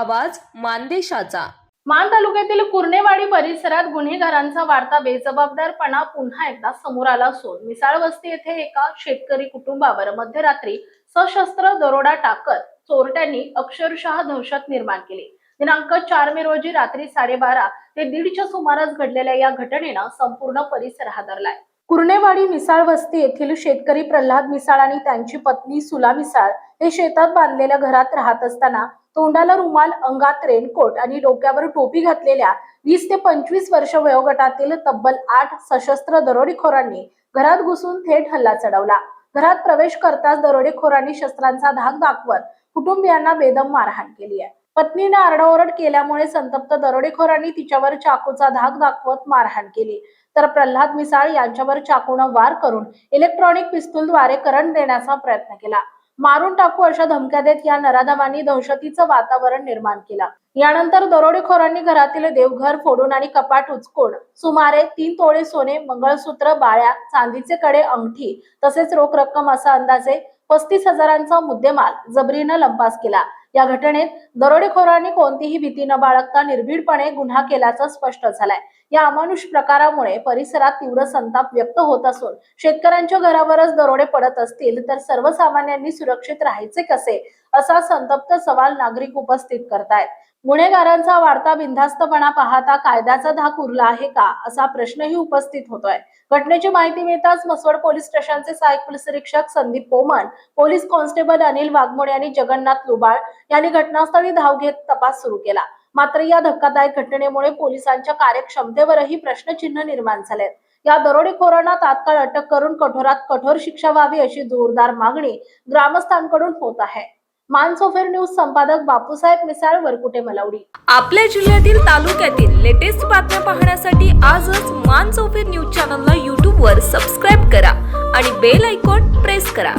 आवाज मानदेशाचा। मान तालुक्यातील कुर्नेवाडी परिसरात गुन्हेगारांचा वाढता बेजबाबदारपणा पुन्हा एकदा समोर आला असून मिसाळ वस्ती येथे एका शेतकरी कुटुंबावर मध्यरात्री सशस्त्र दरोडा टाकत चोरट्यांनी अक्षरशः दहशत निर्माण केली। दिनांक 4 मे रोजी रात्री 12:30 ते 1:30च्या सुमारास घडलेल्या या घटनेनं संपूर्ण परिसर हादरलाय। कुर्नेवाडी मिसाळ वस्ती येथील शेतकरी प्रल्हाद मिसाळ आणि त्यांची पत्नी सुला मिसाळ हे शेतात बांधलेल्या घरात राहत असताना तोंडाला रुमाल, अंगात रेनकोट आणि डोक्यावर टोपी घातलेल्या 20 ते 25 वर्ष वयोगटातील तब्बल 8 सशस्त्र दरोडेखोरांनी घरात घुसून थेट हल्ला चढवला। घरात प्रवेश करताच दरोडेखोरांनी शस्त्रांचा धाक दाखवत कुटुंबियांना बेदम मारहाण केली आहे। पत्नीने आरडाओरड केल्यामुळे संतप्त दरोडेखोरांनी तिच्यावर चाकूचा धाक दाखवत मारहाण केली, तर प्रल्हाद मिसाळ यांच्यावर चाकूने वार करून इलेक्ट्रॉनिक पिस्तूलद्वारे करंट देण्याचा प्रयत्न केला। मारून टाकू अशा धमक्या देत या नराधमांनी दहशतीचं वातावरण निर्माण केलं। यानंतर दरोडेखोरांनी घरातील देवघर फोडून आणि कपाट उचकून सुमारे 3 तोळे सोने, मंगळसूत्र, बाळ्या, चांदीचे कडे, अंगठी तसेच रोख रक्कम असा अंदाजे 35,000चा मुद्देमाल जबरीनं लंपास केला। या घटनेत दरोडेखोरांनी कोणतीही भीती न बाळगता निर्भीडपणे गुन्हा केल्याचं स्पष्ट झालंय। या अमानुष प्रकारामुळे परिसरात तीव्र संताप व्यक्त होत असून शेतकऱ्यांच्या घरावरच दरोडे पडत असतील तर सर्वसामान्यांनी सुरक्षित राहायचे कसे असा संतप्त सवाल नागरिक उपस्थित करतायत। गुन्हेगारांचा वाढता बिनधास्तपणा पाहता कायद्याचा धाक उरला आहे का असा प्रश्नही उपस्थित होतोय। घटनेची माहिती मिळताच मसवड पोलीस स्टेशनचे सहाय्यक पोलीस निरीक्षक संदीप पोमन, पोलीस कॉन्स्टेबल अनिल वाघमोडे आणि जगन्नाथ लुबाळ यांनी घटनास्थळी धाव घेत तपास सुरू केला। मात्र या धक्कादायक घटनेमुळे पोलिसांच्या कार्यक्षमतेवरही प्रश्नचिन्ह निर्माण झालेत। या दरोडेखोरांना तात्काळ अटक करून कठोरात कठोर शिक्षा व्हावी अशी जोरदार मागणी ग्रामस्थांकडून होत आहे। मानसोफेर न्यूज संपादक बापूसाहेब मिसाळ, वरकुटे, मलवडी। आपल्या जिल्ह्यातील तालुक्यातील लेटेस्ट बातम्या पाहण्यासाठी आजच मानसोफेर न्यूज चॅनलला YouTube वर सबस्क्राईब करा आणि बेल आयकॉन प्रेस करा।